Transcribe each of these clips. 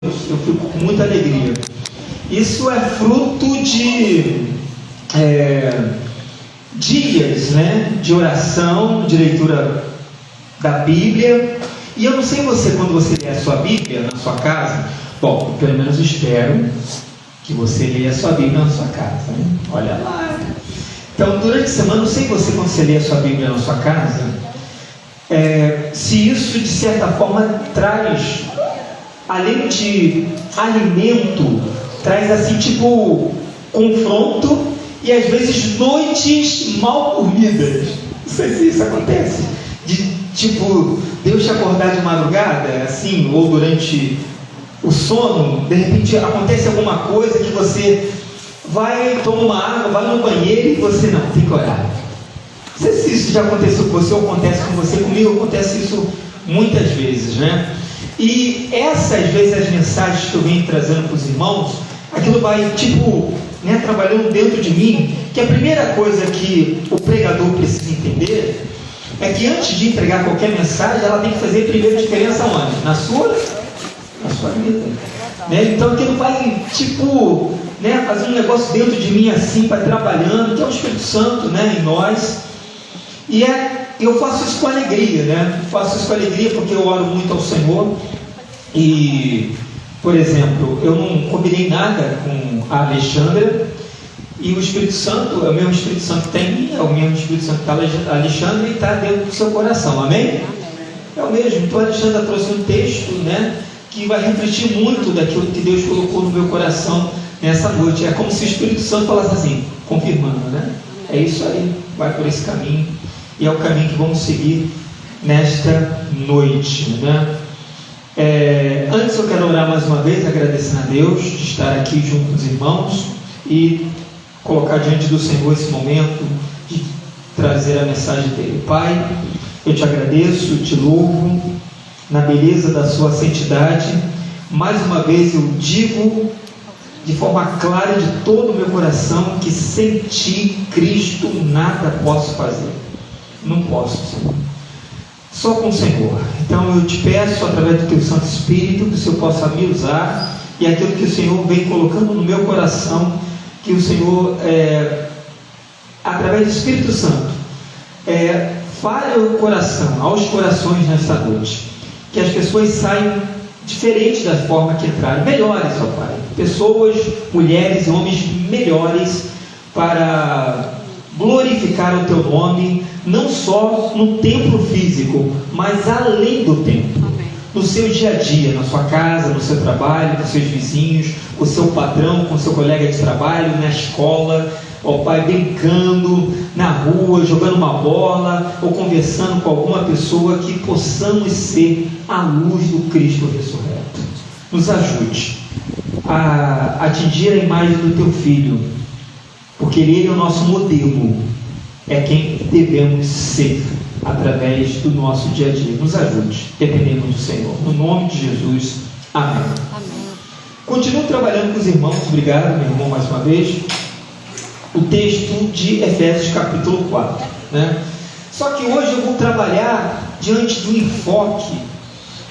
eu fico com muita alegria. Isso é fruto de dias, né, de oração, de leitura da Bíblia. E eu não sei você, quando você lê a sua Bíblia na sua casa, bom, pelo menos espero que você leia a sua Bíblia na sua casa, né? Olha lá. Então, durante a semana, não sei você, quando você lê a sua Bíblia na sua casa, se isso de certa forma traz, além de alimento, traz assim tipo confronto e às vezes noites mal dormidas. Não sei se isso acontece, de tipo Deus te acordar de madrugada assim, ou durante o sono, de repente acontece alguma coisa que você vai tomar uma água, vai no banheiro e você não, tem que orar. Não sei se isso já aconteceu com você ou acontece com você. Comigo acontece isso muitas vezes, né? E essas vezes as mensagens que eu venho trazendo para os irmãos, aquilo vai tipo, né, trabalhando dentro de mim, que a primeira coisa que o pregador precisa entender é que antes de entregar qualquer mensagem, ela tem que fazer primeiro diferença onde? Na sua vida, né? Então aquilo vai tipo, né, fazer um negócio dentro de mim assim, vai trabalhando, que é o Espírito Santo, né, em nós. E eu faço isso com alegria, né? Faço isso com alegria porque eu oro muito ao Senhor. E, por exemplo, eu não combinei nada com a Alexandra, e o Espírito Santo, é o mesmo Espírito Santo que está em mim, é o mesmo Espírito Santo que está a Alexandra e está dentro do seu coração, amém? É o mesmo. Então a Alexandra trouxe um texto, né, que vai refletir muito daquilo que Deus colocou no meu coração nessa noite. É como se o Espírito Santo falasse assim, confirmando, né? É isso aí, vai por esse caminho, e é o caminho que vamos seguir nesta noite, né? Antes eu quero orar mais uma vez, agradecendo a Deus de estar aqui junto com os irmãos e colocar diante do Senhor esse momento de trazer a mensagem dele. Pai, eu te agradeço, te louvo na beleza da sua santidade. Mais uma vez eu digo de forma clara de todo o meu coração que sem ti, Cristo, nada posso fazer. Não posso, Senhor. Só com o Senhor. Então eu te peço, através do teu Santo Espírito, que o Senhor possa me usar, e aquilo que o Senhor vem colocando no meu coração, que o Senhor, através do Espírito Santo, fale ao coração, aos corações nesta noite, que as pessoas saiam diferentes da forma que entraram, melhores, ó Pai, pessoas, mulheres e homens melhores, para glorificar o teu nome, não só no templo físico, mas além do templo, no seu dia a dia, na sua casa, no seu trabalho, com seus vizinhos, com o seu patrão, com o seu colega de trabalho, na escola, ó Pai, brincando, na rua, jogando uma bola, ou conversando com alguma pessoa, que possamos ser a luz do Cristo ressurreto. Nos ajude a atingir a imagem do teu Filho, porque Ele é o nosso modelo, é quem devemos ser através do nosso dia a dia. Nos ajude, dependemos do Senhor. No nome de Jesus, amém. Continuo trabalhando com os irmãos, obrigado, meu irmão, mais uma vez, o texto de Efésios capítulo 4, né? Só que hoje eu vou trabalhar diante do enfoque,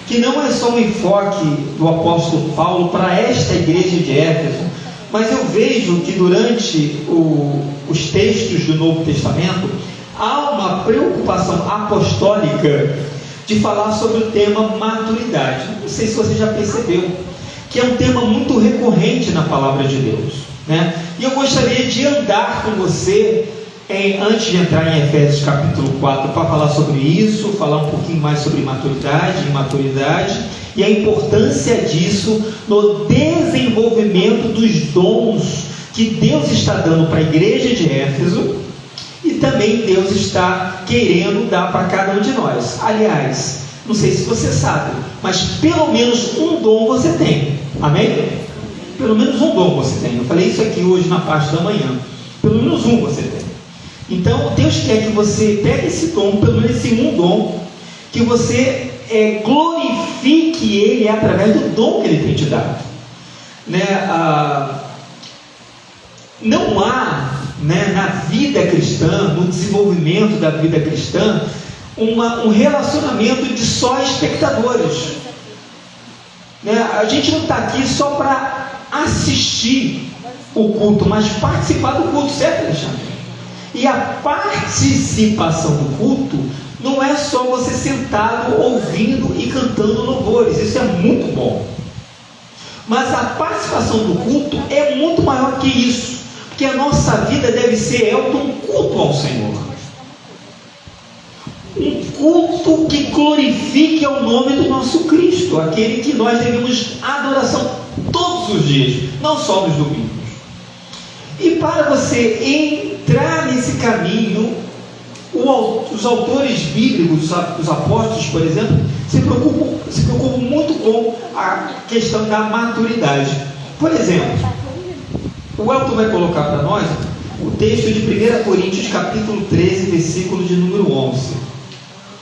que não é só um enfoque do apóstolo Paulo para esta igreja de Éfeso, mas eu vejo que durante os textos do Novo Testamento há uma preocupação apostólica de falar sobre o tema maturidade. Não sei se você já percebeu, que é um tema muito recorrente na palavra de Deus, né? E eu gostaria de andar com você, antes de entrar em Efésios capítulo 4, para falar sobre isso, falar um pouquinho mais sobre maturidade e imaturidade, e a importância disso no desenvolvimento dos dons que Deus está dando para a igreja de Éfeso, e também Deus está querendo dar para cada um de nós. Aliás, não sei se você sabe, mas pelo menos um dom você tem, amém? Pelo menos um dom você tem. Eu falei isso aqui hoje na parte da manhã. Pelo menos um você tem. Então Deus quer que você pegue esse dom, pelo menos esse um dom, que você glorifique Ele através do dom que Ele tem te dado, né? Não há, né, na vida cristã, no desenvolvimento da vida cristã, um relacionamento de só espectadores. né? A gente não está aqui só para assistir o culto, mas participar do culto, certo, Alexandre? E a participação do culto não é só você sentado ouvindo e cantando louvores, isso é muito bom. Mas a participação do culto é muito maior que isso, porque a nossa vida deve ser um culto ao Senhor. Um culto que glorifique o nome do nosso Cristo, aquele que nós devemos adoração todos os dias, não só nos domingos. E para você entrar nesse caminho, os autores bíblicos, os apóstolos, por exemplo, se preocupam muito com a questão da maturidade. Por exemplo, o Elton vai colocar para nós o texto de 1 Coríntios capítulo 13, versículo de número 11.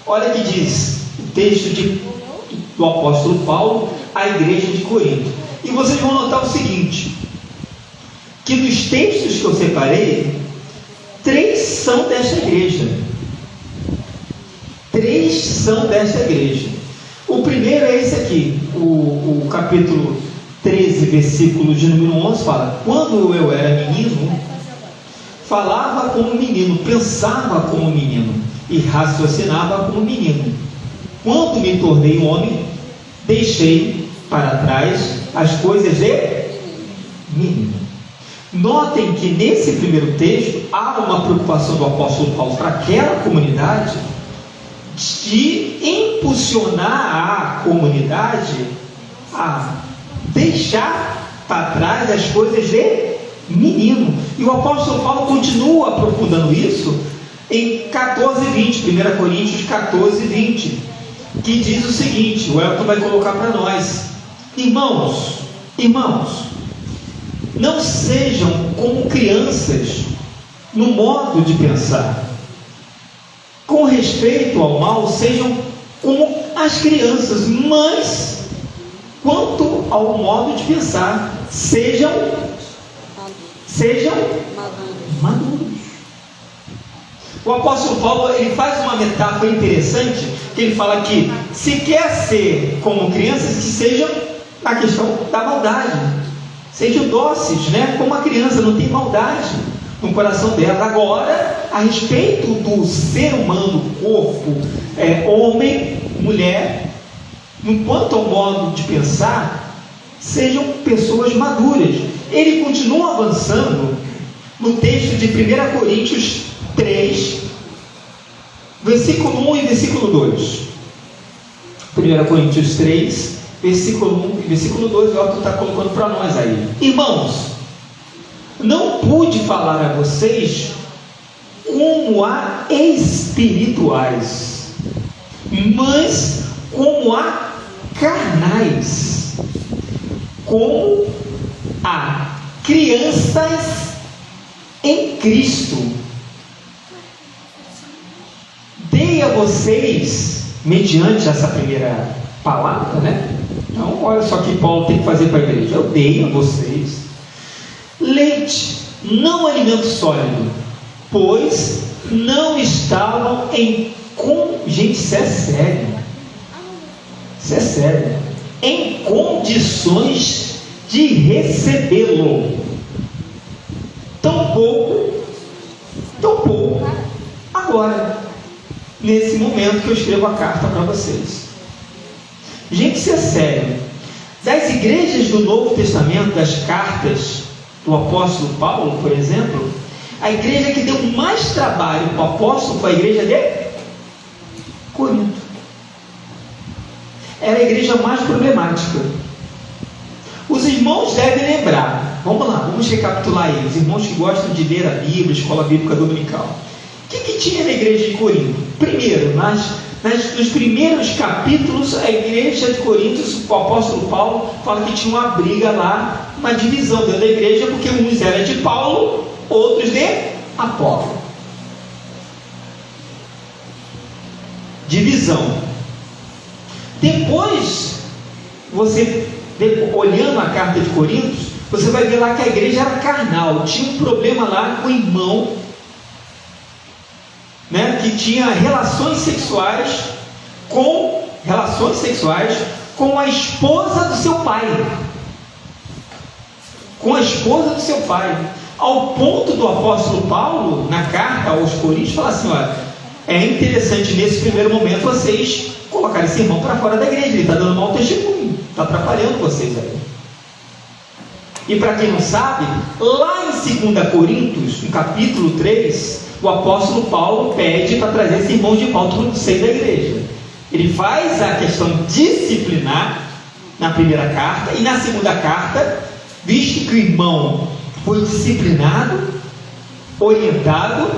Olha que diz o texto do apóstolo Paulo à igreja de Corinto. E vocês vão notar o seguinte, que nos textos que eu separei, 3 são desta igreja. 3 são desta igreja. O primeiro é esse aqui, o capítulo 13, versículo de número 11, fala: quando eu era menino, falava como menino, pensava como menino e raciocinava como menino. Quando me tornei homem, deixei para trás as coisas de menino. Notem que nesse primeiro texto há uma preocupação do apóstolo Paulo para aquela comunidade de impulsionar a comunidade a deixar para trás as coisas de menino. E o apóstolo Paulo continua aprofundando isso em 14:20, 1 Coríntios 14:20, que diz o seguinte, o Elton vai colocar para nós: irmãos, não sejam como crianças no modo de pensar. Com respeito ao mal, sejam como as crianças, mas quanto ao modo de pensar, sejam maduros. O apóstolo Paulo, ele faz uma metáfora interessante, que ele fala que se quer ser como crianças, que sejam na questão da maldade, sejam dóceis, né? Como a criança não tem maldade no coração dela. Agora, a respeito do ser humano, corpo, homem, mulher, enquanto ao modo de pensar, sejam pessoas maduras. Ele continua avançando no texto de 1 Coríntios 3, versículo 1 e versículo 2. 1 Coríntios 3, versículo 1 e versículo 2, o Elton está colocando para nós aí. Irmãos, não pude falar a vocês como a espirituais, mas como a carnais, como a crianças em Cristo. Dei a vocês, mediante essa primeira palavra, né? Então, olha só o que Paulo tem que fazer para a igreja. Eu dei a vocês leite, não alimento sólido, pois não estavam gente, isso é sério. Isso é sério. Em condições de recebê-lo. Tão pouco agora, nesse momento que eu escrevo a carta para vocês. Gente, isso é sério. Das igrejas do Novo Testamento, das cartas do apóstolo Paulo, por exemplo, a igreja que deu mais trabalho para o apóstolo foi a igreja de Corinto. Era a igreja mais problemática. Os irmãos devem lembrar, vamos lá, vamos recapitular aí, os irmãos que gostam de ler a Bíblia, Escola Bíblica Dominical. O que tinha na igreja de Corinto? Primeiro, nos primeiros capítulos, a igreja de Corinto, o apóstolo Paulo fala que tinha uma briga lá, uma divisão dentro da igreja, porque uns eram de Paulo, outros de Apolo. Divisão. Depois, olhando a carta de Coríntios, você vai ver lá que a igreja era carnal, tinha um problema lá com o irmão, né, que tinha relações sexuais com a esposa do seu pai. Com a esposa do seu pai. Ao ponto do apóstolo Paulo, na carta aos Coríntios, falar assim: olha, é interessante nesse primeiro momento vocês colocarem esse irmão para fora da igreja, ele está dando mau testemunho, está atrapalhando vocês aí. E para quem não sabe, lá em 2 Coríntios, no capítulo 3, o apóstolo Paulo pede para trazer esse irmão de volta no seio da igreja. Ele faz a questão disciplinar na primeira carta, e na segunda carta, visto que o irmão foi disciplinado, orientado,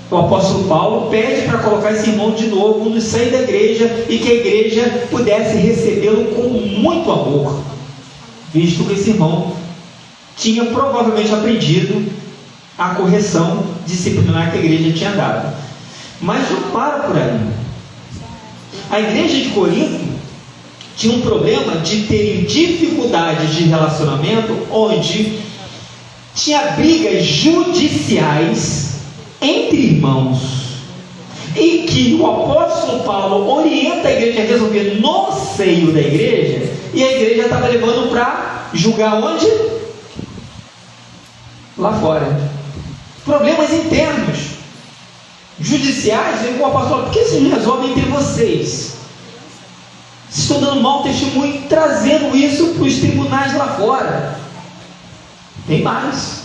o apóstolo Paulo pede para colocar esse irmão de novo no seio da igreja, e que a igreja pudesse recebê-lo com muito amor, visto que esse irmão tinha provavelmente aprendido a correção disciplinar que a igreja tinha dado. Mas não para por aí. A igreja de Corinto tinha um problema de ter dificuldades de relacionamento, onde tinha brigas judiciais entre irmãos, e que o apóstolo Paulo orienta a igreja a resolver no seio da igreja, e a igreja estava levando para julgar onde? Lá fora. Problemas internos, judiciais. E o apóstolo fala: por que vocês não resolvem entre vocês? Vocês estão dando mau testemunho, trazendo isso para os tribunais lá fora. Tem mais.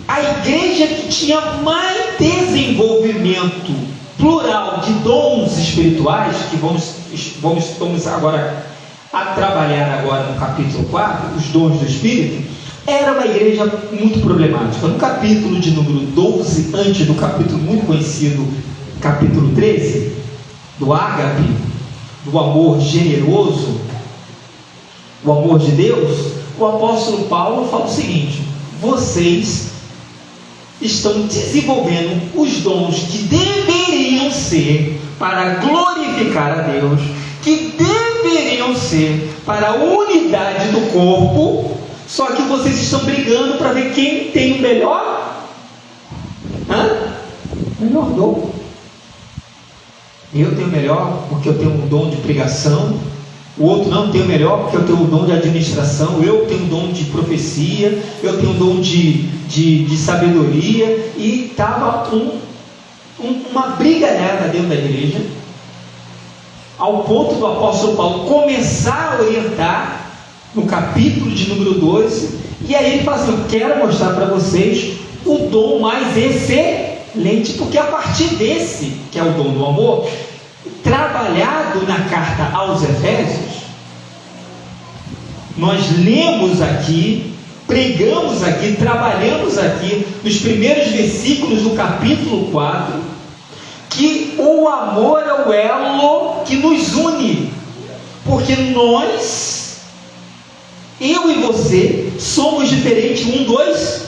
A igreja que tinha mais desenvolvimento plural de dons espirituais, que vamos agora a trabalhar agora no capítulo 4, os dons do Espírito, era uma igreja muito problemática. No capítulo de número 12, antes do capítulo muito conhecido, capítulo 13, do ágape, do amor generoso, o amor de Deus, o apóstolo Paulo fala o seguinte: vocês estão desenvolvendo os dons que deveriam ser para glorificar a Deus, que deveriam ser para a unidade do corpo, só que vocês estão brigando para ver quem tem o melhor dom. Eu tenho o melhor porque eu tenho um dom de pregação, o outro não tem o melhor porque eu tenho um dom de administração, eu tenho um dom de profecia, eu tenho um dom de sabedoria, e estava uma briga dentro da igreja, ao ponto do apóstolo Paulo começar a orientar no capítulo de número 12, e aí ele fala assim: eu quero mostrar para vocês o dom mais excelente, porque a partir desse, que é o dom do amor, trabalhado na carta aos Efésios, nós lemos aqui, pregamos aqui, trabalhamos aqui nos primeiros versículos do capítulo 4, que o amor é o elo que nos une, porque nós, eu e você, somos diferentes um dos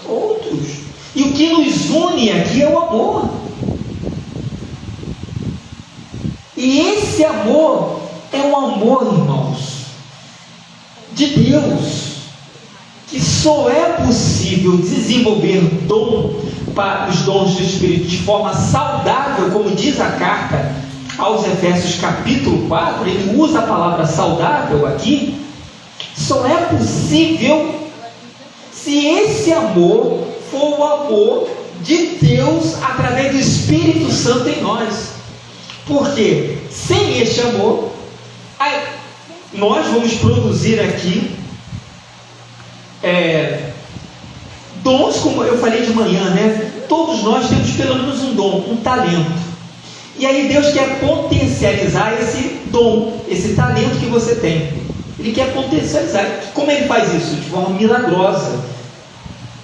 outros, e o que nos une aqui é o amor. E esse amor é um amor, irmãos, de Deus, que só é possível desenvolver os dons do Espírito de forma saudável, como diz a carta aos Efésios capítulo 4, ele usa a palavra saudável aqui. Só é possível se esse amor for o amor de Deus através do Espírito Santo em nós. Porque sem este amor, nós vamos produzir aqui dons, como eu falei de manhã, né? Todos nós temos pelo menos um dom, um talento. E aí Deus quer potencializar esse dom, esse talento que você tem. Ele quer potencializar. Como ele faz isso? De forma milagrosa.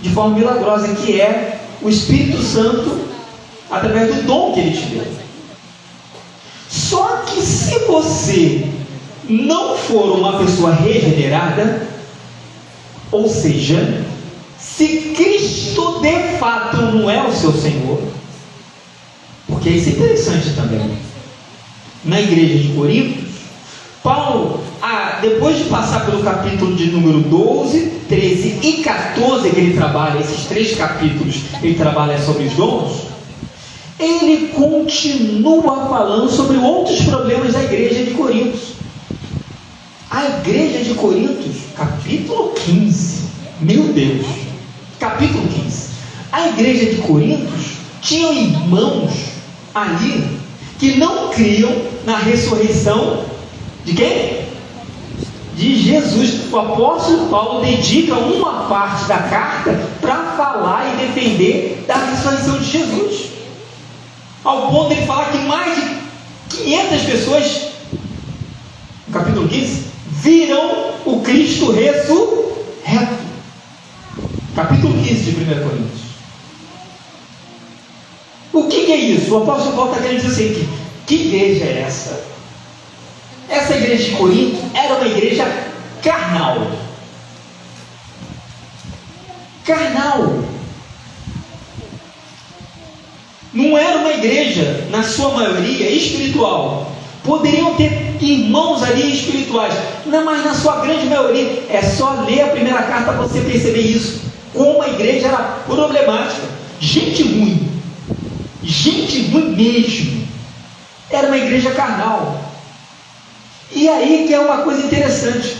De forma milagrosa, que é o Espírito Santo, através do dom que ele te deu. Só que se você não for uma pessoa regenerada, ou seja, se Cristo de fato não é o seu Senhor, porque isso é interessante também. Na igreja de Corinto, Paulo, depois de passar pelo capítulo de número 12, 13 e 14, que ele trabalha, esses 3 capítulos, ele trabalha sobre os dons, ele continua falando sobre outros problemas da igreja de Corinto. A igreja de Corinto, capítulo 15, meu Deus, capítulo 15. A igreja de Corinto tinha irmãos ali que não criam na ressurreição de quem? De Jesus. O apóstolo Paulo dedica uma parte da carta para falar e defender da ressurreição de Jesus, ao ponto de ele falar que mais de 500 pessoas, no capítulo 15, viram o Cristo ressurreto. Capítulo 15 de 1 Coríntios. O que é isso? O apóstolo Paulo está querendo dizer assim, que igreja é essa? Essa igreja de Corinto era uma igreja carnal. Carnal. Não era uma igreja, na sua maioria, espiritual. Poderiam ter irmãos ali espirituais, não, mas na sua grande maioria, é só ler a primeira carta para você perceber isso, como a igreja era problemática, gente ruim mesmo, era uma igreja carnal. E aí que é uma coisa interessante,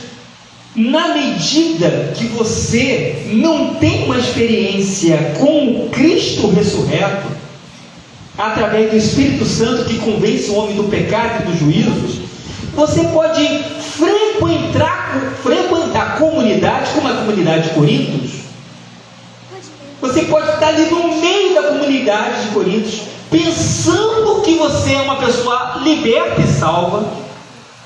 na medida que você não tem uma experiência com o Cristo ressurreto, através do Espírito Santo que convence o homem do pecado e dos juízos, você pode frequentar a comunidade, como a comunidade de Corintos. Você pode estar ali no meio da comunidade de Corintos, pensando que você é uma pessoa liberta e salva,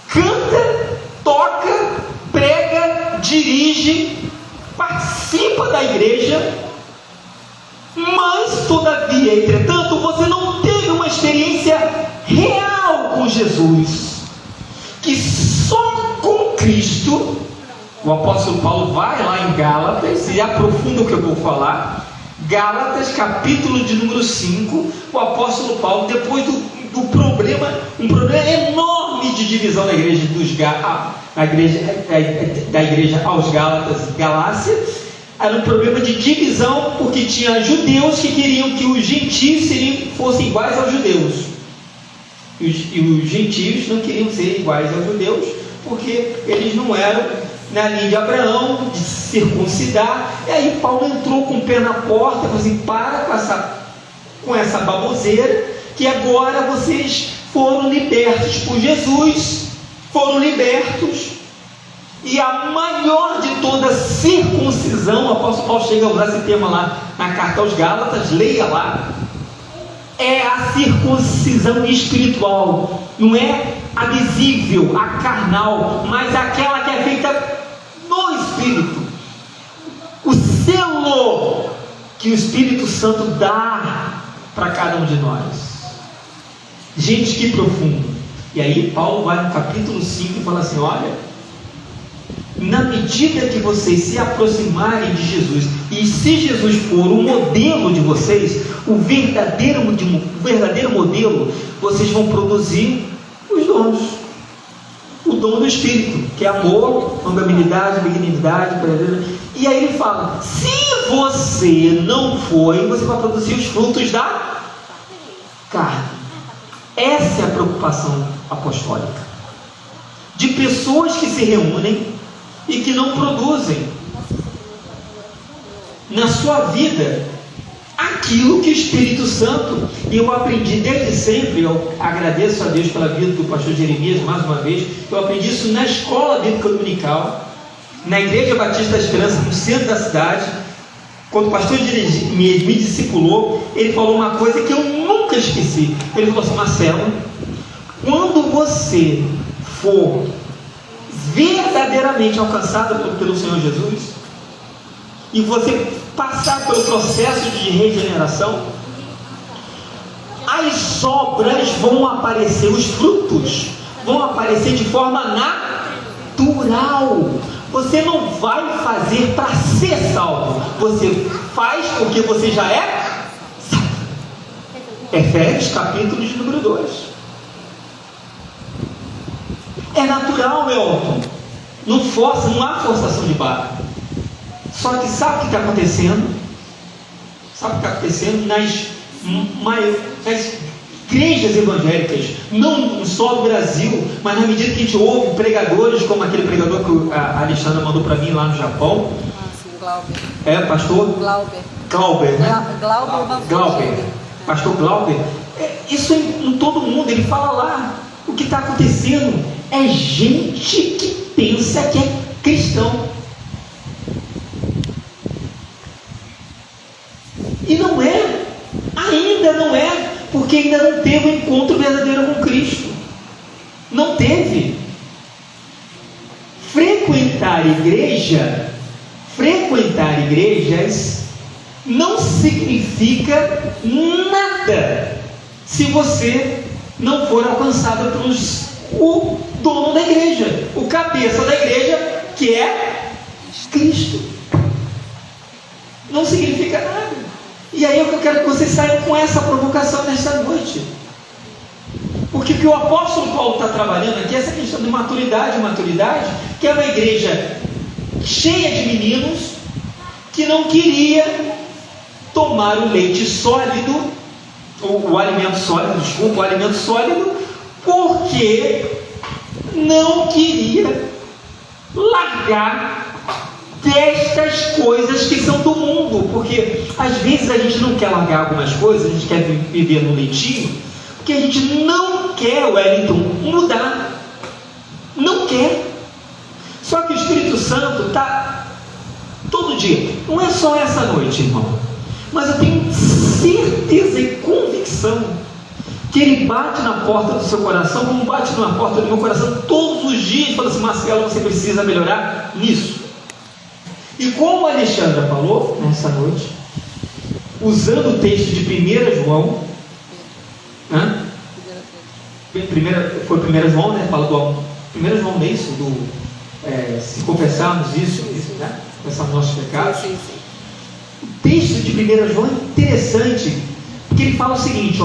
canta, toca, prega, dirige, participa da igreja, mas todavia, entretanto, você não teve uma experiência real com Jesus, que só com Cristo. O apóstolo Paulo vai lá em Gálatas e aprofunda o que eu vou falar. Gálatas, capítulo de número 5, o apóstolo Paulo, depois do problema, um problema enorme de divisão da igreja da igreja aos Gálatas, Galácia, era um problema de divisão, porque tinha judeus que queriam que os gentios fossem iguais aos judeus, e os gentios não queriam ser iguais aos judeus, porque eles não eram na linha de Abraão, de circuncidar. E aí Paulo entrou com o pé na porta e falou assim, para com essa baboseira, que agora vocês foram libertos por Jesus, foram libertos, e a maior de toda circuncisão, o apóstolo Paulo chega a usar esse tema lá na carta aos Gálatas, leia lá, é a circuncisão espiritual, não é a visível, a carnal, mas aquela que é feita no Espírito, o selo que o Espírito Santo dá para cada um de nós. Gente, que profundo. E aí Paulo vai no capítulo 5 e fala assim, olha, na medida que vocês se aproximarem de Jesus, e se Jesus for o modelo de vocês, o verdadeiro modelo, vocês vão produzir os dons, o dom do Espírito, que é amor, longanimidade, benignidade, e aí ele fala, se você não for, você vai produzir os frutos da carne. Essa é a preocupação apostólica, de pessoas que se reúnem e que não produzem na sua vida aquilo que o Espírito Santo, e eu aprendi desde sempre, eu agradeço a Deus pela vida do pastor Jeremias mais uma vez, eu aprendi isso na escola bíblica dominical, na Igreja Batista da Esperança, no centro da cidade. Quando o pastor Jeremias me discipulou, ele falou uma coisa que eu nunca esqueci. Ele falou assim, Marcelo, quando você for verdadeiramente alcançado pelo Senhor Jesus, e você passar pelo processo de regeneração, as obras vão aparecer, os frutos vão aparecer de forma natural. Você não vai fazer para ser salvo, você faz porque você já é salvo. Efésios capítulo de número 2. É natural, Elton. Não há forçação de barra. Só que sabe o que está acontecendo? Sabe o que está acontecendo? Nas as igrejas evangélicas, não só no Brasil, mas na medida que a gente ouve pregadores, como aquele pregador que a Alexandra mandou para mim lá no Japão. Glauber. Pastor? Glauber, né? Glauber. Pastor Glauber. Isso em todo mundo, ele fala lá. O que está acontecendo é gente que pensa que é cristão. E não é. Ainda não é. Porque ainda não teve um encontro verdadeiro com Cristo. Não teve. Frequentar igrejas não significa nada se você não for alcançado o dono da igreja, o cabeça da igreja, que é Cristo. Não significa nada. E aí é o que eu quero que vocês saiam com essa provocação nesta noite. Porque o que o apóstolo Paulo está trabalhando aqui é essa questão de maturidade, que é uma igreja cheia de meninos que não queria tomar o leite sólido, o alimento sólido, porque não queria largar destas coisas que são do mundo, porque às vezes a gente não quer largar algumas coisas, a gente quer viver no leitinho, porque a gente não quer, Wellington, mudar, não quer. Só que o Espírito Santo está todo dia, não é só essa noite, irmão, mas eu tenho certeza e convicção que ele bate na porta do seu coração, como bate na porta do meu coração todos os dias, e fala assim: Marcelo, você precisa melhorar nisso. E como a Alexandra falou nessa noite, usando o texto de 1 João, foi 1 João, né? Fala do 1 João, não é isso? Se confessarmos isso, né? Confessarmos nossos pecados. Sim. O texto de 1 João é interessante, porque ele fala o seguinte: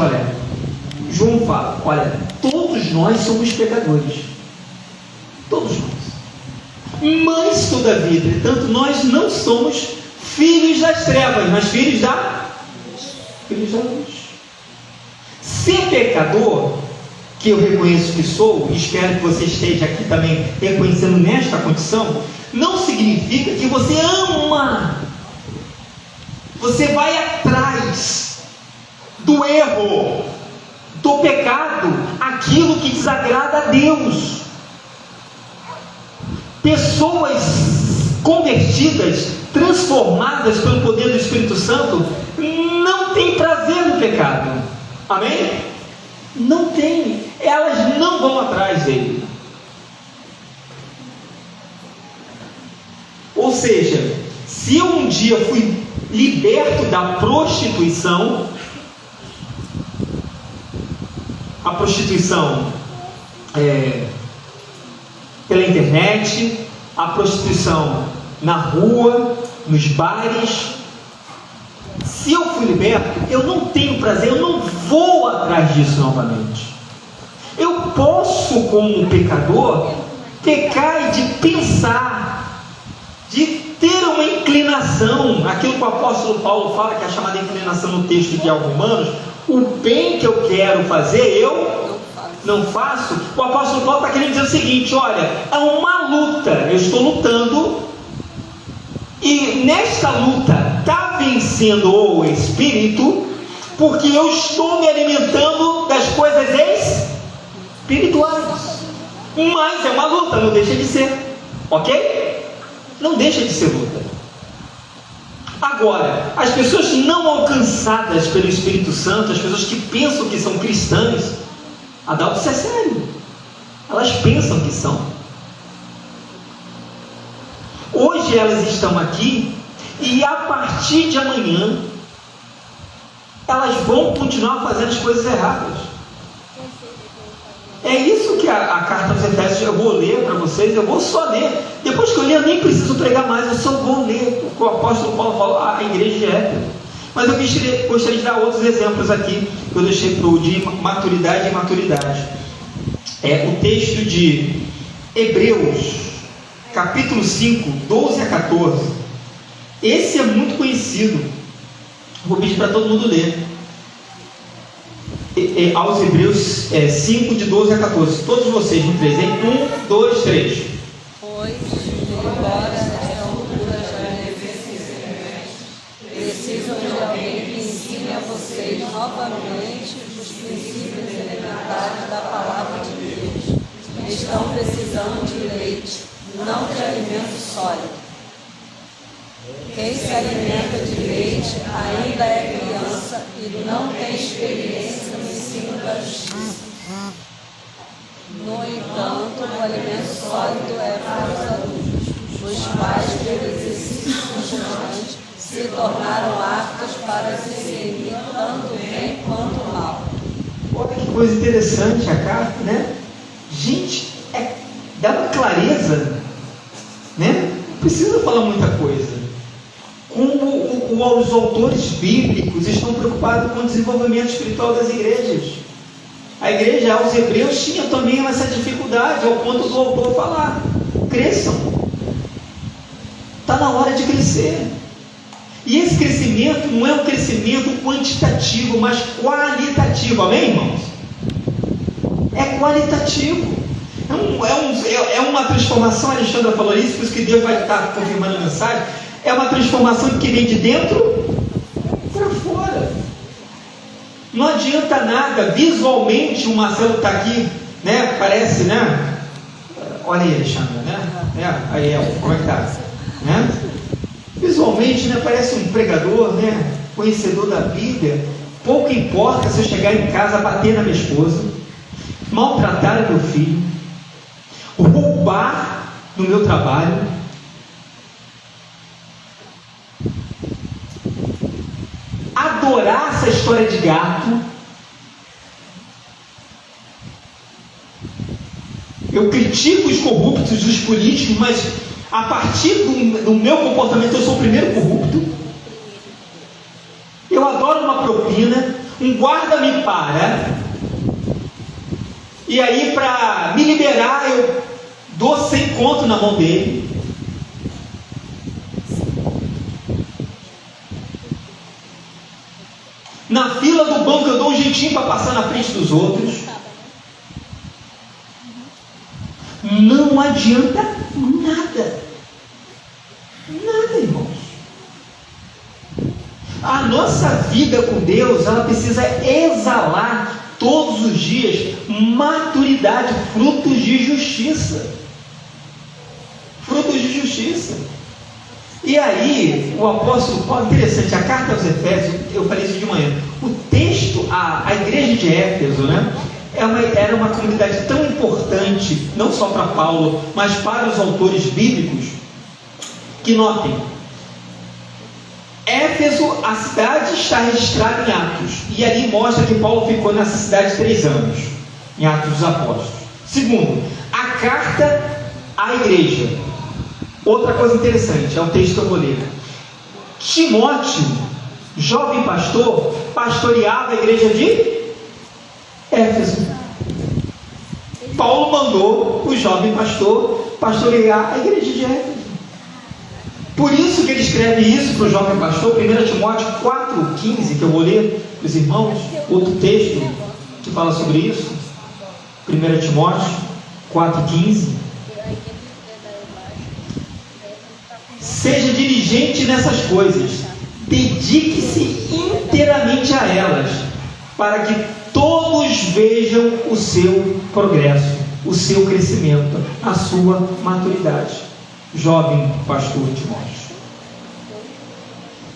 João fala, todos nós somos pecadores, todos nós. Mas, todavia, entretanto, nós não somos filhos das trevas, mas filhos da luz. Ser pecador, que eu reconheço que sou, e espero que você esteja aqui também reconhecendo nesta condição, não significa que você ama. Você vai atrás do erro, do pecado, aquilo que desagrada a Deus. Pessoas convertidas, transformadas pelo poder do Espírito Santo, não têm prazer no pecado. Amém? Não tem. Elas não vão atrás dele. Ou seja, se eu um dia fui liberto da prostituição, a prostituição pela internet, a prostituição na rua, nos bares. Se eu fui liberto, eu não tenho prazer, eu não vou atrás disso novamente. Eu posso, como pecador, pecar e de pensar, de ter uma inclinação, aquilo que o apóstolo Paulo fala, que é a chamada inclinação no texto de Romanos, o bem que eu quero fazer, eu não faço. O apóstolo Paulo está querendo dizer o seguinte: é uma luta, eu estou lutando, e nesta luta está vencendo o Espírito, porque eu estou me alimentando das coisas espirituais. Mas é uma luta, não deixa de ser, ok? Não deixa de ser luta. Agora, as pessoas não alcançadas pelo Espírito Santo, as pessoas que pensam que são cristãs, Adalto, isso é sério. Elas pensam que são. Hoje elas estão aqui e a partir de amanhã elas vão continuar fazendo as coisas erradas. É isso que a carta aos Efésios, eu vou ler para vocês, eu vou só ler. Depois que eu ler, eu nem preciso pregar mais, eu só vou ler o que o apóstolo Paulo fala, a igreja de Éfeso. Mas eu gostaria de dar outros exemplos aqui, que eu deixei de maturidade e imaturidade. O texto de Hebreus, capítulo 5, 12 a 14. Esse é muito conhecido. Vou pedir para todo mundo ler. aos Hebreus 5, de 12 a 14. Todos vocês no 3, hein? 1, 2, 3. Pois, embora as alturas precisam de alguém que ensine a vocês novamente os princípios elementares da palavra de Deus. Estão precisando de leite, não de alimento sólido. Quem se alimenta de leite ainda é criança e não tem experiência no ensino da justiça. No entanto, o alimento sólido é para os adultos, os quais, pelo exercício constante, se tornaram aptos para discernir tanto o bem quanto o mal. Olha que coisa interessante a carta, né? Gente, dá uma clareza, né? Não precisa falar muita coisa. Como os autores bíblicos estão preocupados com o desenvolvimento espiritual das igrejas. A igreja aos Hebreus tinha também essa dificuldade, ao ponto do autor falar: cresçam, está na hora de crescer. E esse crescimento não é um crescimento quantitativo, mas qualitativo, amém, irmãos? É qualitativo. É uma transformação, a Alexandra falou isso, por isso que Deus vai estar confirmando a mensagem. É uma transformação que vem de dentro para fora. Não adianta nada, visualmente o Marcelo está aqui, né? Parece, né? Olha aí, Alexandra, né? Aí, como é que está? Né? Visualmente, né? Parece um pregador, né? Conhecedor da Bíblia. Pouco importa se eu chegar em casa, bater na minha esposa, maltratar o meu filho, roubar no meu trabalho, adorar essa história de gato. Eu critico os corruptos, os políticos, mas a partir do meu comportamento eu sou o primeiro corrupto. Eu adoro uma propina, um guarda me para, e aí para me liberar eu dou 100 conto na mão dele. Na fila do banco eu dou um jeitinho para passar na frente dos outros. Não adianta nada. Nada, irmãos. A nossa vida com Deus, ela precisa exalar todos os dias maturidade, frutos de justiça. Frutos de justiça. E aí, o apóstolo Paulo, interessante, a carta aos Efésios, eu falei isso de manhã, o texto, a igreja de Éfeso, né, era uma comunidade tão importante, não só para Paulo, mas para os autores bíblicos, que notem, Éfeso, a cidade está registrada em Atos, e ali mostra que Paulo ficou nessa cidade 3 anos, em Atos dos Apóstolos. Segundo, a carta à igreja. Outra coisa interessante, é um texto que eu vou ler. Timóteo, jovem pastor, pastoreava a igreja de Éfeso. Paulo mandou o jovem pastor pastorear a igreja de Éfeso. Por isso que ele escreve isso para o jovem pastor, 1 Timóteo 4,15, que eu vou ler para os irmãos, outro texto que fala sobre isso. 1 Timóteo 4,15. Seja diligente nessas coisas, dedique-se inteiramente a elas, para que todos vejam o seu progresso, o seu crescimento, a sua maturidade. Jovem pastor Timóteo,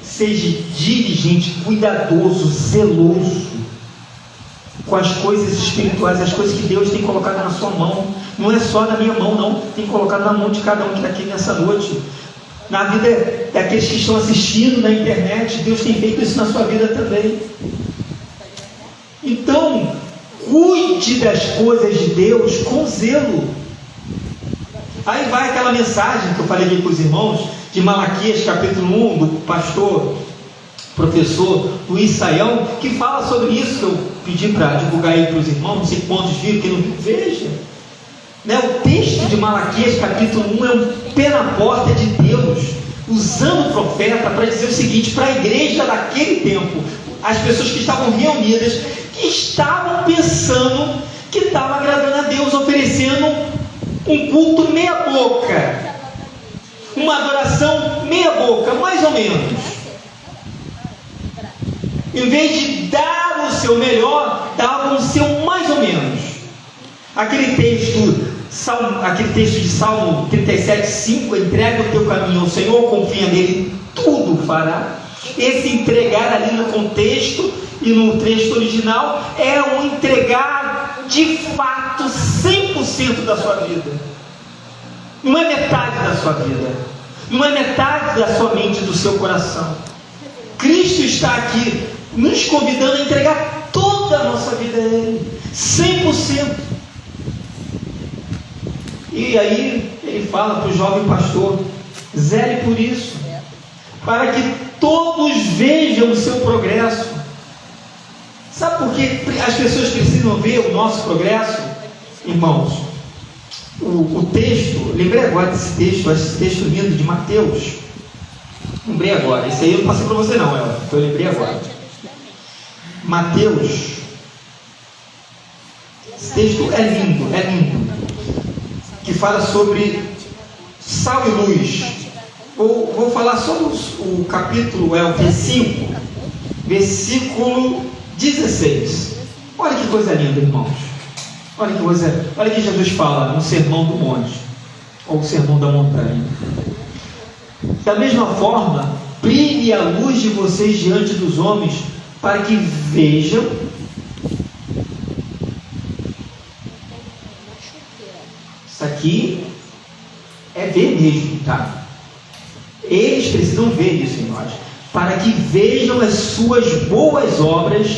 seja diligente, cuidadoso, zeloso com as coisas espirituais, as coisas que Deus tem colocado na sua mão. Não é só na minha mão, não, tem colocado na mão de cada um que está aqui nessa noite, na vida daqueles que estão assistindo na internet. Deus tem feito isso na sua vida também. Então, cuide das coisas de Deus com zelo. Aí vai aquela mensagem que eu falei aqui para os irmãos, de Malaquias capítulo 1, do pastor, professor Luiz Saião, que fala sobre isso, que eu pedi para divulgar aí para os irmãos, não sei quantos viram, que não veja. Né? O texto de Malaquias capítulo 1 é um pé na porta de Deus, usando o profeta para dizer o seguinte, para a igreja daquele tempo, as pessoas que estavam reunidas, que estavam pensando que estavam agradando a Deus, oferecendo um culto meia boca, uma adoração meia boca, mais ou menos. Em vez de dar o seu melhor, davam o seu mais ou menos. Aquele texto de Salmo 37:5, entrega o teu caminho ao Senhor, confia nele, tudo fará. Esse entregar ali no contexto e no texto original é um entregar de fato 100% da sua vida. Não é metade da sua vida, não é metade da sua mente, do seu coração. Cristo está aqui nos convidando a entregar toda a nossa vida a Ele, 100%. E aí ele fala para o jovem pastor: zele por isso, para que todos vejam o seu progresso. Sabe por que as pessoas precisam ver o nosso progresso? Irmãos, o texto, lembrei agora desse texto, esse texto lindo de Mateus. Lembrei agora, esse aí eu não passei para você não, Elton, então eu lembrei agora. Mateus, esse texto é lindo, que fala sobre sal e luz. Vou falar só o capítulo, o V5, versículo 16. Olha que coisa linda, irmãos. Olha que Jesus fala no Sermão do Monte, ou o Sermão da Montanha. Da mesma forma, brilhe a luz de vocês diante dos homens, para que vejam. Isso aqui é ver mesmo, tá? Eles precisam ver isso em nós, para que vejam as suas boas obras.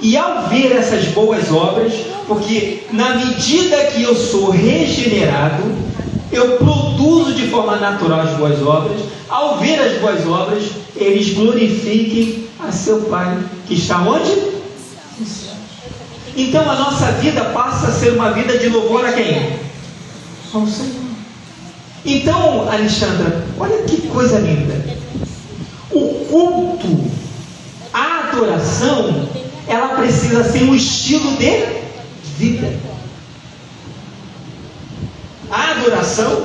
E ao ver essas boas obras, porque na medida que eu sou regenerado, eu produzo de forma natural as boas obras. Ao ver as boas obras, eles glorifiquem a seu Pai, que está onde? Então a nossa vida passa a ser uma vida de louvor a quem? Ao Senhor. Então, Alexandra, olha que coisa linda. O culto, a adoração, ela precisa ser um estilo de vida. A adoração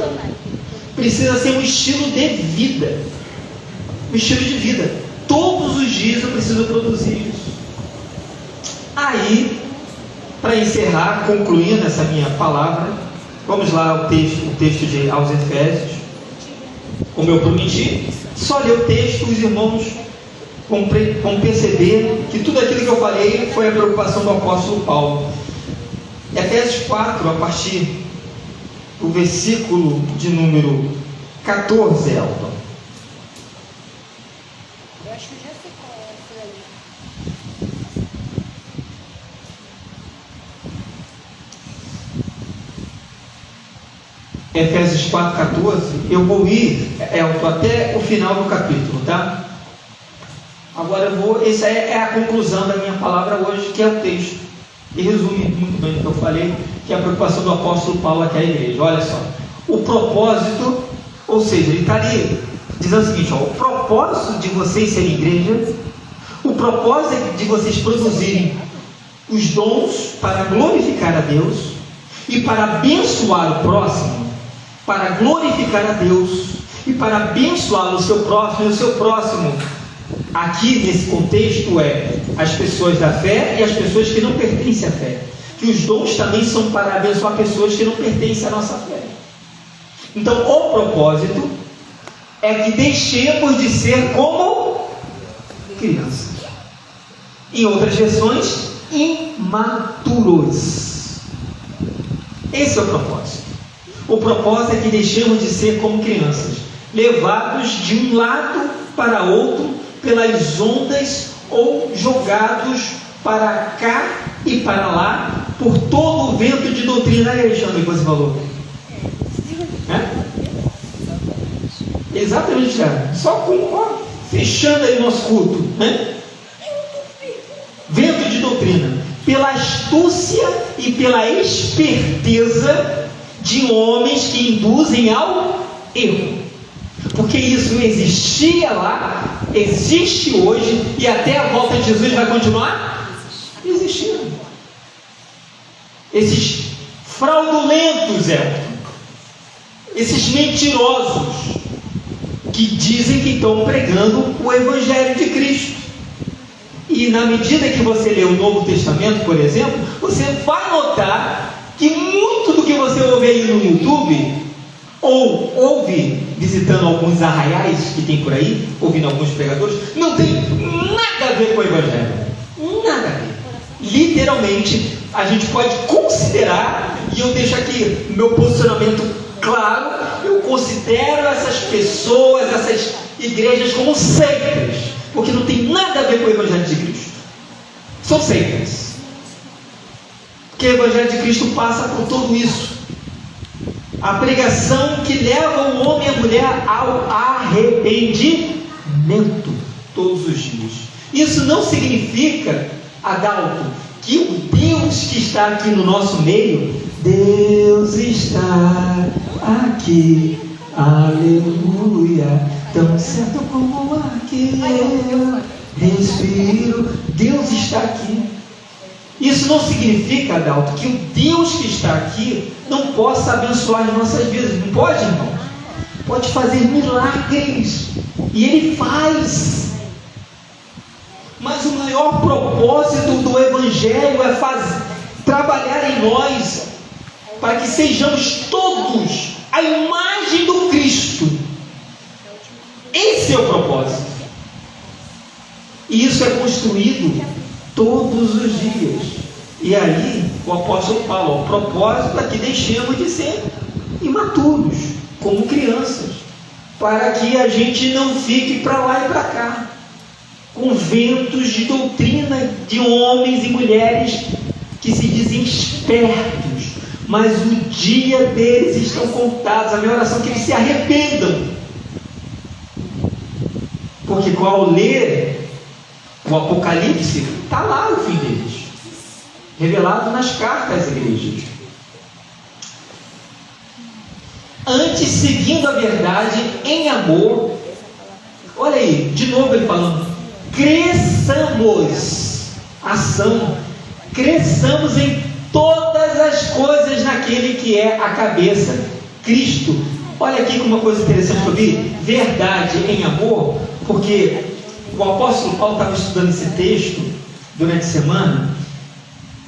precisa ser um estilo de vida. Um estilo de vida. Todos os dias eu preciso produzir isso. Aí, para encerrar, concluindo essa minha palavra, vamos lá, o texto aos Efésios. Como eu prometi, só ler o texto, os irmãos vão perceber que tudo aquilo que eu falei foi a preocupação do apóstolo Paulo. Efésios 4, a partir do versículo de número 14, Elton. Eu acho que já sei qual é essa aí. Efésios 4,14, eu vou ir, Elton, até o final do capítulo, tá? Agora essa é a conclusão da minha palavra hoje, que é o texto, e resume muito bem o que eu falei, que é a preocupação do apóstolo Paulo aqui à igreja. Olha só, o propósito, ou seja, ele está ali dizendo o seguinte: o propósito de vocês serem igreja, o propósito de vocês produzirem os dons para glorificar a Deus e para abençoar o próximo, para glorificar a Deus e para abençoar o seu próximo. E o seu próximo, aqui nesse contexto, é as pessoas da fé e as pessoas que não pertencem à fé. Que os dons também são para abençoar pessoas que não pertencem à nossa fé. Então, o propósito é que deixemos de ser como crianças. Em outras versões, imaturos. Esse é o propósito. O propósito é que deixemos de ser como crianças, levados de um lado para outro pelas ondas ou jogados para cá e para lá por todo o vento de doutrina. Aí, Alexandre, que você falou. Exatamente, cara. Só fechando aí o nosso culto, né? Vento de doutrina, pela astúcia e pela esperteza de homens que induzem ao erro. Porque isso existia lá, existe hoje, e até a volta de Jesus vai continuar destino. Esses fraudulentos, esses mentirosos, que dizem que estão pregando o Evangelho de Cristo. E na medida que você lê o Novo Testamento, por exemplo, você vai notar que muito do que você ouve aí no YouTube, ou ouve visitando alguns arraiais que tem por aí, ouvindo alguns pregadores, não tem nada a ver com o Evangelho. Nada a ver. Literalmente, a gente pode considerar, e eu deixo aqui meu posicionamento claro, eu considero essas pessoas, essas igrejas como seitas, porque não tem nada a ver com o Evangelho de Cristo. São seitas. Porque o Evangelho de Cristo passa por tudo isso. A pregação que leva o homem e a mulher ao arrependimento todos os dias. Isso não significa, Adalto, que o Deus que está aqui no nosso meio, Deus está aqui, aleluia, tão certo como o ar que eu respiro, Deus está aqui. Isso não significa, Adalto, que o Deus que está aqui não possa abençoar as nossas vidas. Não pode, irmão? Pode fazer milagres, e Ele faz. Mas o maior propósito do Evangelho é trabalhar em nós, para que sejamos todos a imagem do Cristo. Esse é o propósito. E isso é construído todos os dias. E aí, o apóstolo fala, o propósito é que deixemos de ser imaturos, como crianças, para que a gente não fique para lá e para cá, com ventos de doutrina de homens e mulheres que se dizem espertos, mas o dia deles estão contados. A minha oração é que eles se arrependam, porque ao ler o Apocalipse, está lá o fim deles, revelado nas cartas às igrejas. Antes, seguindo a verdade em amor, olha aí, de novo ele falando, cresçamos, ação, cresçamos em todas as coisas naquele que é a cabeça, Cristo. Olha aqui uma coisa interessante que eu vi, verdade em amor, porque o apóstolo Paulo estava estudando esse texto durante a semana,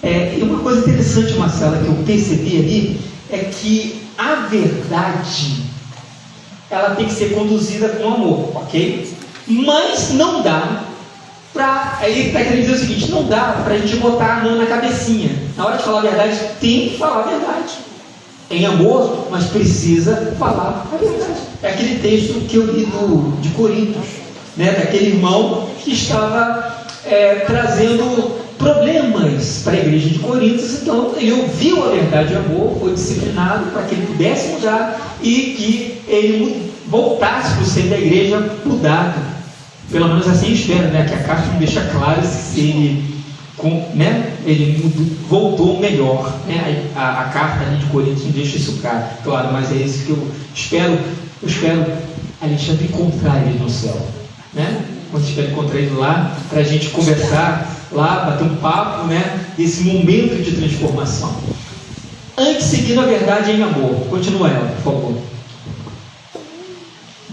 e uma coisa interessante, Marcela, que eu percebi ali, é que a verdade, ela tem que ser conduzida com amor, ok? Mas não dá para, ele está querendo dizer o seguinte, não dá para a gente botar a mão na cabecinha. Na hora de falar a verdade, tem que falar a verdade. Em amor, mas precisa falar a verdade. É aquele texto que eu li de Coríntios, né, daquele irmão que estava trazendo problemas para a igreja de Coríntios. Então ele ouviu a verdade de amor, foi disciplinado para que ele pudesse mudar e que ele voltasse para o centro da igreja mudado. Pelo menos assim eu espero, né, que a carta não deixa claro se ele, ele voltou melhor, né? A carta ali de Coríntios não deixa isso claro, mas é isso que eu espero Alexandre encontrar ele no céu, né? Quando estiver encontrar ele lá, para a gente conversar lá, bater um papo, né? Esse momento de transformação. Antes, seguindo a verdade em amor. Continua ela, por favor.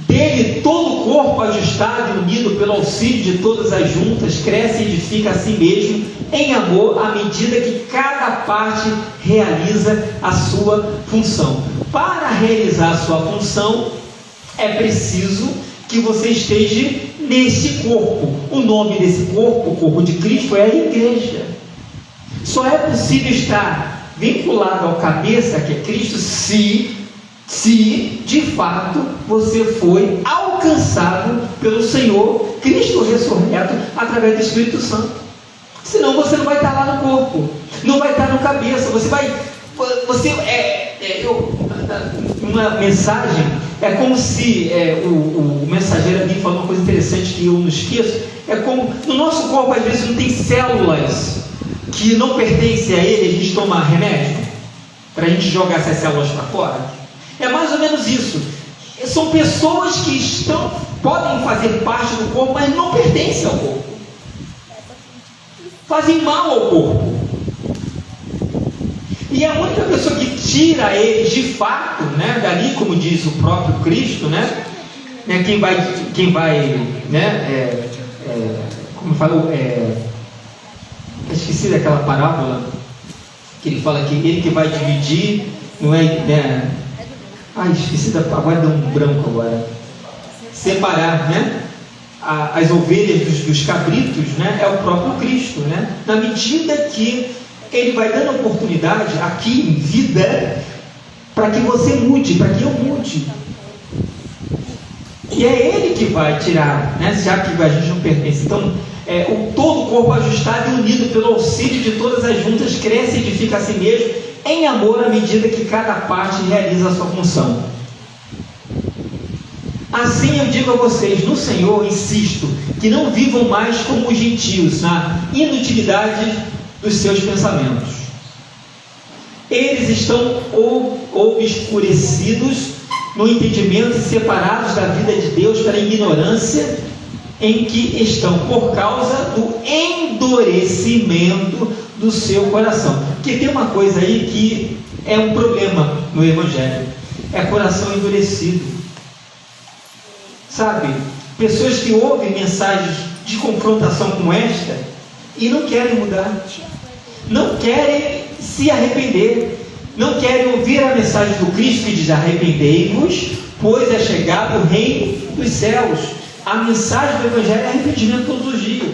Dele, todo o corpo ajustado e unido pelo auxílio de todas as juntas, cresce e edifica a si mesmo em amor, à medida que cada parte realiza a sua função. Para realizar a sua função, é preciso que você esteja nesse corpo. O nome desse corpo, o corpo de Cristo, é a igreja. Só é possível estar vinculado ao cabeça, que é Cristo, se de fato você foi alcançado pelo Senhor Cristo ressurreto através do Espírito Santo. Senão você não vai estar lá no corpo, não vai estar no cabeça. Uma mensagem é como se o mensageiro ali falou uma coisa interessante que eu não esqueço. É como no nosso corpo às vezes não tem células que não pertencem a ele, a gente toma remédio para a gente jogar essas células para fora. É mais ou menos isso. São pessoas que podem fazer parte do corpo, mas não pertencem ao corpo. fazem mal ao corpo. E a única pessoa que tira eles de fato, né, dali, como diz o próprio Cristo, né, quem vai, né, como falou, esqueci daquela parábola que ele fala que ele que vai dividir, não é, né, esqueci agora deu um branco agora, separar, né, as ovelhas dos cabritos, né, é o próprio Cristo, né, na medida que ele vai dando oportunidade aqui em vida para que você mude, para que eu mude. E é Ele que vai tirar, né? Já que a gente não pertence. Então, todo o corpo ajustado e unido pelo auxílio de todas as juntas cresce e edifica a si mesmo em amor à medida que cada parte realiza a sua função. Assim eu digo a vocês, no Senhor, insisto, que não vivam mais como os gentios, na inutilidade dos seus pensamentos. Eles estão obscurecidos no entendimento e separados da vida de Deus pela ignorância em que estão, por causa do endurecimento do seu coração. Porque tem uma coisa aí que é um problema no Evangelho, é coração endurecido. Sabe, pessoas que ouvem mensagens de confrontação como esta e não querem mudar, não querem se arrepender, não querem ouvir a mensagem do Cristo que diz: arrependei-vos, pois é chegado o reino dos céus. A mensagem do Evangelho é arrependimento todos os dias.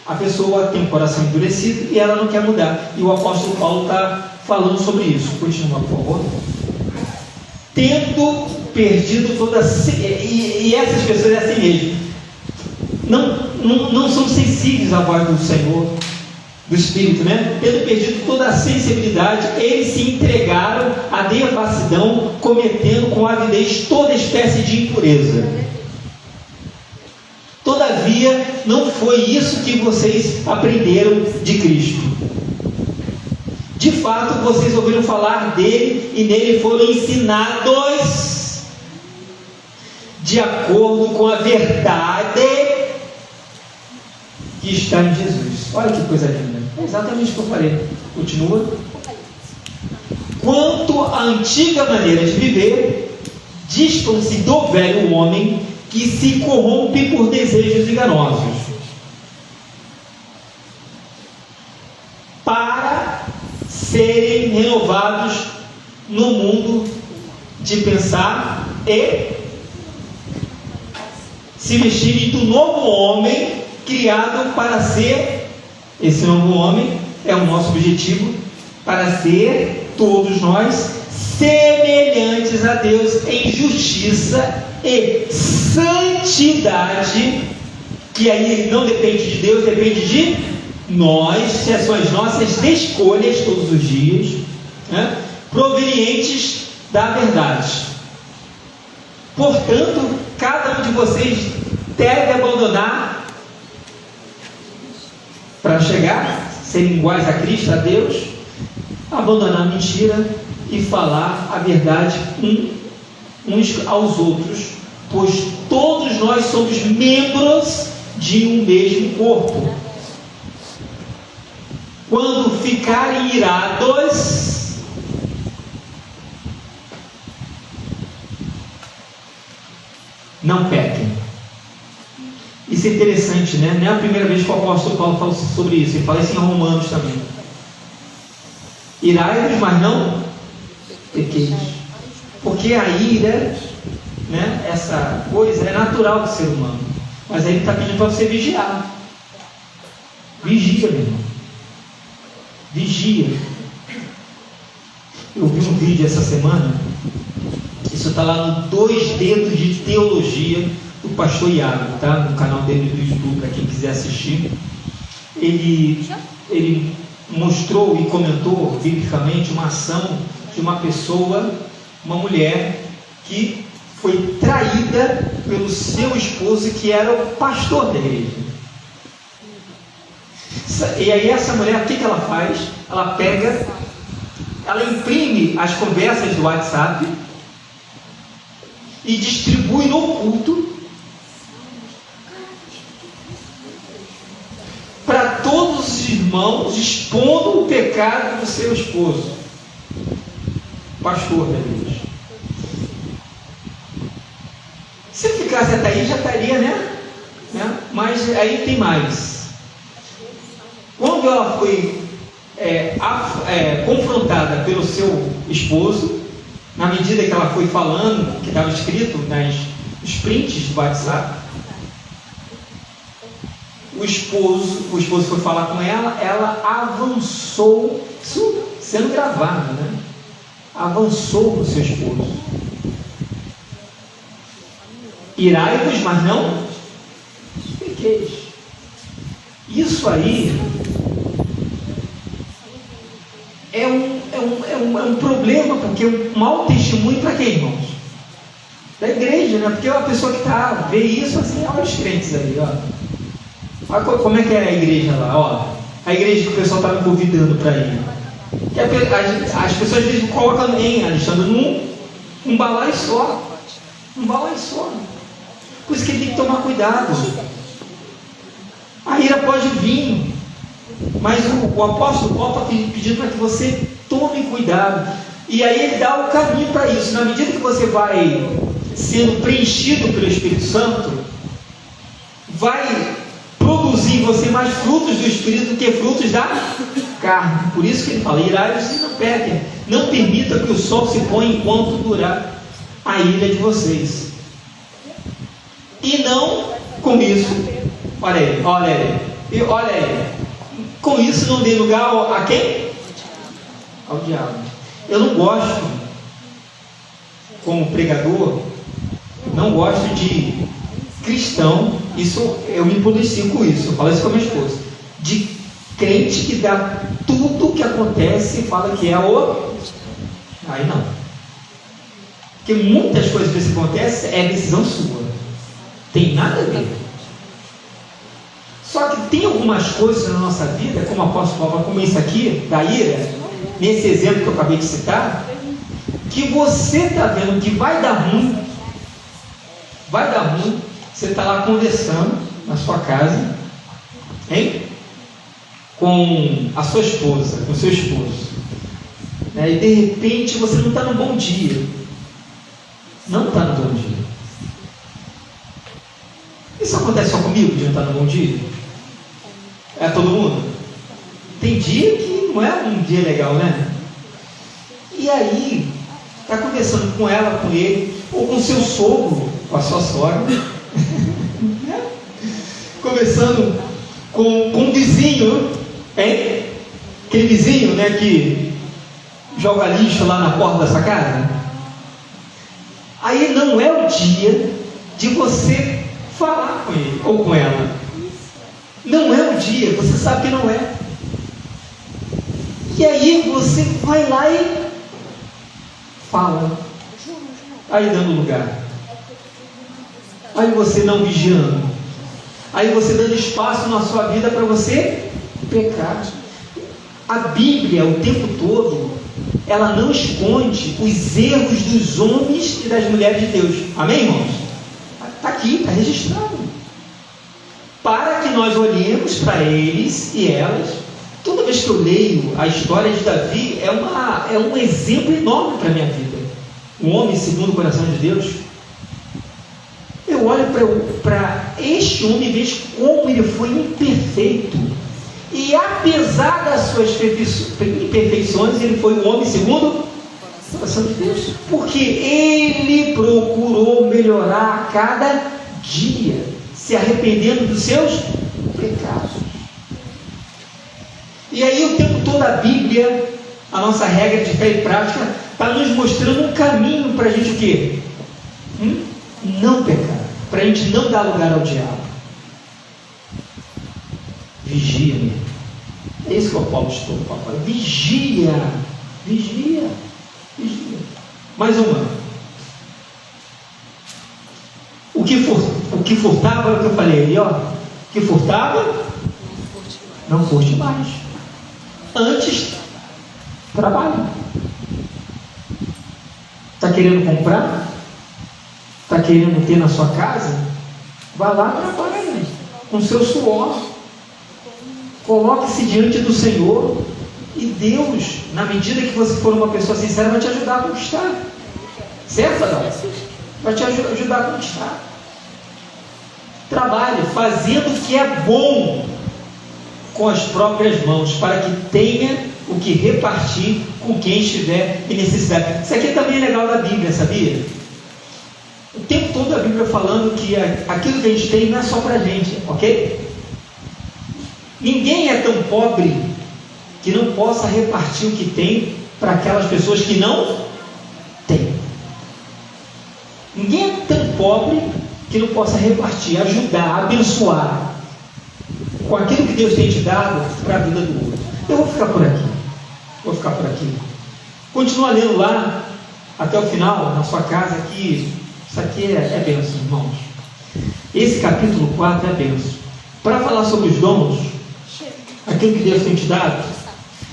A pessoa tem o coração endurecido e ela não quer mudar, e o apóstolo Paulo está falando sobre isso. Continua, por favor. Tendo perdido toda e essas pessoas é assim mesmo, não são sensíveis à voz do Senhor, do Espírito, né? Tendo perdido toda a sensibilidade, eles se entregaram à devassidão, cometendo com avidez toda espécie de impureza. Todavia, não foi isso que vocês aprenderam de Cristo. De fato, vocês ouviram falar dele e nele foram ensinados de acordo com a verdade que está em Jesus. Olha que coisa linda. É exatamente o que eu falei. Continua. Quanto à antiga maneira de viver, dispam-se do velho homem que se corrompe por desejos enganosos, para serem renovados no mundo de pensar e se vestirem do novo homem criado para ser, esse novo homem é o nosso objetivo, para ser todos nós semelhantes a Deus em justiça e santidade, que aí não depende de Deus, depende de nós, que são as nossas escolhas todos os dias, né? Provenientes da verdade. Portanto, cada um de vocês deve abandonar, para chegar, serem iguais a Cristo, a Deus, abandonar a mentira e falar a verdade uns aos outros, pois todos nós somos membros de um mesmo corpo. Quando ficarem irados, não pequem. Isso é interessante, né? Não é a primeira vez que o apóstolo Paulo fala sobre isso. Ele fala isso em Romanos também. Irai-vos, mas não pequeis. Porque a ira, né, essa coisa é natural do ser humano. Mas aí ele está pedindo para você vigiar. Vigia, meu irmão. Vigia. Eu vi um vídeo essa semana. Isso está lá no 2 Dedos de Teologia do pastor Iago, tá? No canal dele do YouTube, para quem quiser assistir. Ele mostrou e comentou biblicamente uma ação de uma pessoa, uma mulher, que foi traída pelo seu esposo, que era o pastor da igreja. E aí essa mulher, o que ela faz? Ela pega, ela imprime as conversas do WhatsApp e distribui no culto para todos os irmãos expondo o pecado do seu esposo, pastor da igreja. Se ficasse até aí, já estaria, né? Mas aí tem mais. Quando ela foi confrontada pelo seu esposo, na medida que ela foi falando, que estava escrito nos prints do WhatsApp, o esposo foi falar com ela, ela avançou, isso sendo gravado, né? Avançou para o seu esposo. Irai-vos, mas não pequeis. Isso aí é um problema, porque é um mau testemunho para quem, irmãos? Da igreja, né? Porque a pessoa que vê isso assim, olha os crentes ali, ó. Olha como é que é a igreja lá, ó. A igreja que o pessoal está me convidando para ir. Que as pessoas às vezes colocam em Alexandre num balaio só. Um balaio só. Por isso que ele tem que tomar cuidado. A ira pode vir, mas o apóstolo Paulo está pedindo para que você tome cuidado. E aí ele dá o caminho para isso. Na medida que você vai sendo preenchido pelo Espírito Santo, vai produzir em você mais frutos do Espírito do que frutos da carne. Por isso que ele fala: irai-vos e não pequem. Não permita que o sol se ponha enquanto durar a ira de vocês. E não com isso, olha aí, com isso não dê lugar a quem? Ao diabo. Eu não gosto, como pregador, não gosto de cristão, isso eu me policio com isso, eu falo isso com a minha esposa, de crente que dá tudo que acontece e fala que é aí não, porque muitas coisas que acontecem é decisão sua, tem nada a ver. Só que tem algumas coisas na nossa vida, como o apóstolo Paulo, como isso aqui da ira, nesse exemplo que eu acabei de citar, que você está vendo que vai dar ruim, você está lá conversando na sua casa, hein? Com a sua esposa, com o seu esposo, né? E de repente você não está no bom dia, não está no bom dia. Isso acontece só comigo, de não estar no bom dia? É todo mundo? Tem dia que não é um dia legal, né? E aí, está conversando com ela, com ele, ou com seu sogro, com a sua sogra, conversando com um vizinho, hein? Aquele vizinho, né, que joga lixo lá na porta da sua casa. Aí não é o dia de você falar com ele ou com ela. Não é o dia, você sabe que não é. E aí você vai lá e fala, aí dando lugar, aí você não vigiando, aí você dando espaço na sua vida para você pecar. A Bíblia o tempo todo, ela não esconde os erros dos homens e das mulheres de Deus. Amém, irmãos? Está aqui, está registrado, para que nós olhemos para eles e elas. Toda vez que eu leio a história de Davi, é um exemplo enorme para a minha vida. Um homem segundo o coração de Deus. Eu olho para este homem e vejo como ele foi imperfeito. E apesar das suas imperfeições, ele foi um homem segundo o coração de Deus. Porque ele procurou melhorar a cada dia, se arrependendo dos seus pecados. E aí o tempo todo a Bíblia, a nossa regra de fé e prática, está nos mostrando um caminho para a gente o quê? Não pecar, para a gente não dar lugar ao diabo. Vigia, meu. É isso que o Paulo estou falando. Vigia. Mais uma. O que furtava, é o que eu falei ali, ó. O que furtava, não furte mais. Antes, trabalhe. Está querendo comprar? Está querendo ter na sua casa? Vai lá e trabalha com seu suor, Coloque-se diante do Senhor e Deus, na medida que você for uma pessoa sincera, vai te ajudar a conquistar. Certo, não? Vai te ajudar a conquistar. Trabalhe fazendo o que é bom com as próprias mãos, para que tenha o que repartir com quem estiver em necessidade. Isso aqui também é legal da Bíblia, sabia? O tempo todo a Bíblia falando que aquilo que a gente tem não é só para a gente, ok? Ninguém é tão pobre que não possa repartir o que tem para aquelas pessoas que não têm. Ninguém é tão pobre que não possa repartir, ajudar, abençoar com aquilo que Deus tem te dado para a vida do outro. Eu vou ficar por aqui. Continua lendo lá até o final, na sua casa, que isso aqui é bênção, irmãos. Esse capítulo 4 é bênção. Para falar sobre os dons, aquilo que Deus tem te dado,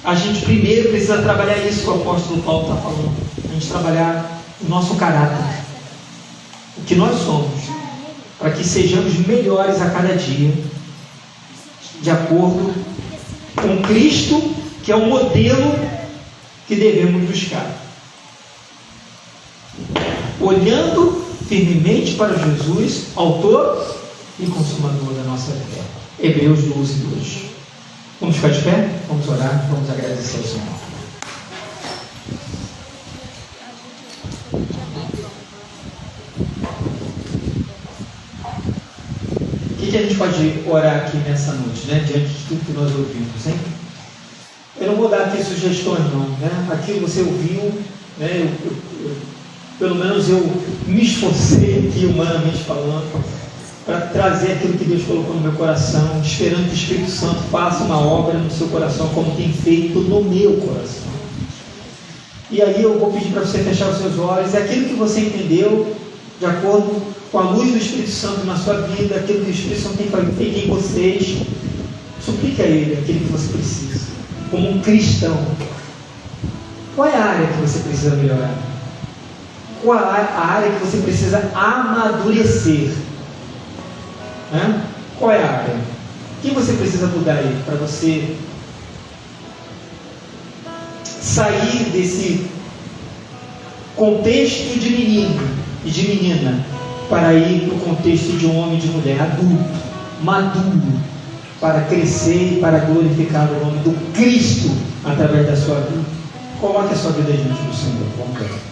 a gente primeiro precisa trabalhar isso que o apóstolo Paulo está falando. A gente trabalhar o nosso caráter, o que nós somos, para que sejamos melhores a cada dia, de acordo com Cristo, que é o modelo que devemos buscar. Olhando firmemente para Jesus, autor e consumador da nossa fé. Hebreus 12:2. Vamos ficar de pé? Vamos orar, vamos agradecer ao Senhor. O que a gente pode orar aqui nessa noite, né? Diante de tudo que nós ouvimos, hein? Eu não vou dar aqui sugestões, não, né? Aquilo você ouviu, né? Pelo menos eu me esforcei aqui, humanamente falando, para trazer aquilo que Deus colocou no meu coração, esperando que o Espírito Santo faça uma obra no seu coração, como tem feito no meu coração. E aí eu vou pedir para você fechar os seus olhos, e aquilo que você entendeu, de acordo com a luz do Espírito Santo na sua vida, aquilo que o Espírito Santo tem feito em vocês, suplique a Ele aquilo que você precisa, como um cristão. Qual é a área que você precisa melhorar? Qual é a área que você precisa amadurecer? Qual é a área? O que você precisa mudar aí para você sair desse contexto de menino e de menina para ir para o contexto de um homem e de mulher adulto, maduro, para crescer e para glorificar o nome do Cristo através da sua vida? Coloque a sua vida diante do Senhor. Vamos ver.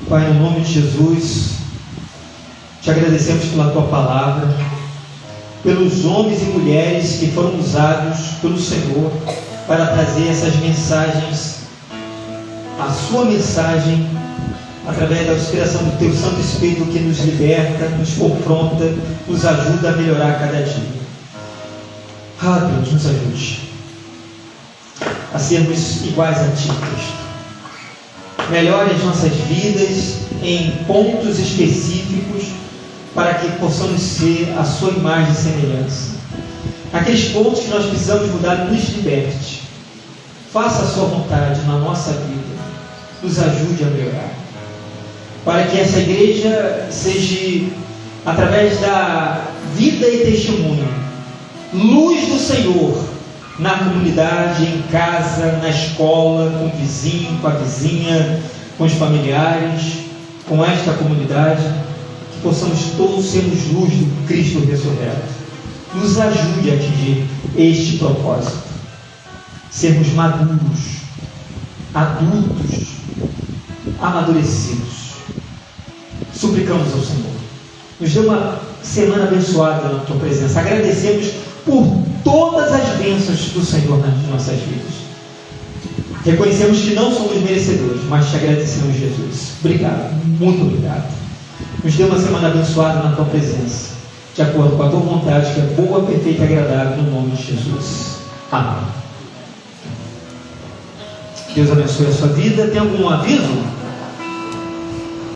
Pai, no nome de Jesus, te agradecemos pela tua palavra, pelos homens e mulheres que foram usados pelo Senhor para trazer essas mensagens, a sua mensagem, através da inspiração do teu Santo Espírito, que nos liberta, nos confronta, nos ajuda a melhorar a cada dia. Deus, nos ajude a sermos iguais a ti, Cristo. Melhore as nossas vidas em pontos específicos, para que possamos ser a sua imagem e semelhança. Aqueles pontos que nós precisamos mudar, nos liberte. Faça a sua vontade na nossa vida. Nos ajude a melhorar. Para que essa igreja seja, através da vida e testemunho, luz do Senhor, na comunidade, em casa, na escola, com o vizinho, com a vizinha, com os familiares, com esta comunidade, que possamos todos sermos luz do Cristo ressurreto. Nos ajude a atingir este propósito, sermos maduros, adultos, amadurecidos. Suplicamos ao Senhor, nos dê uma semana abençoada na tua presença. Agradecemos por todas as bênçãos do Senhor nas nossas vidas. Reconhecemos que não somos merecedores, mas te agradecemos, Jesus. Obrigado, muito obrigado. Nos dê uma semana abençoada na tua presença, de acordo com a tua vontade, que é boa, perfeita e agradável, no nome de Jesus. Amém. Deus abençoe a sua vida. Tem algum aviso?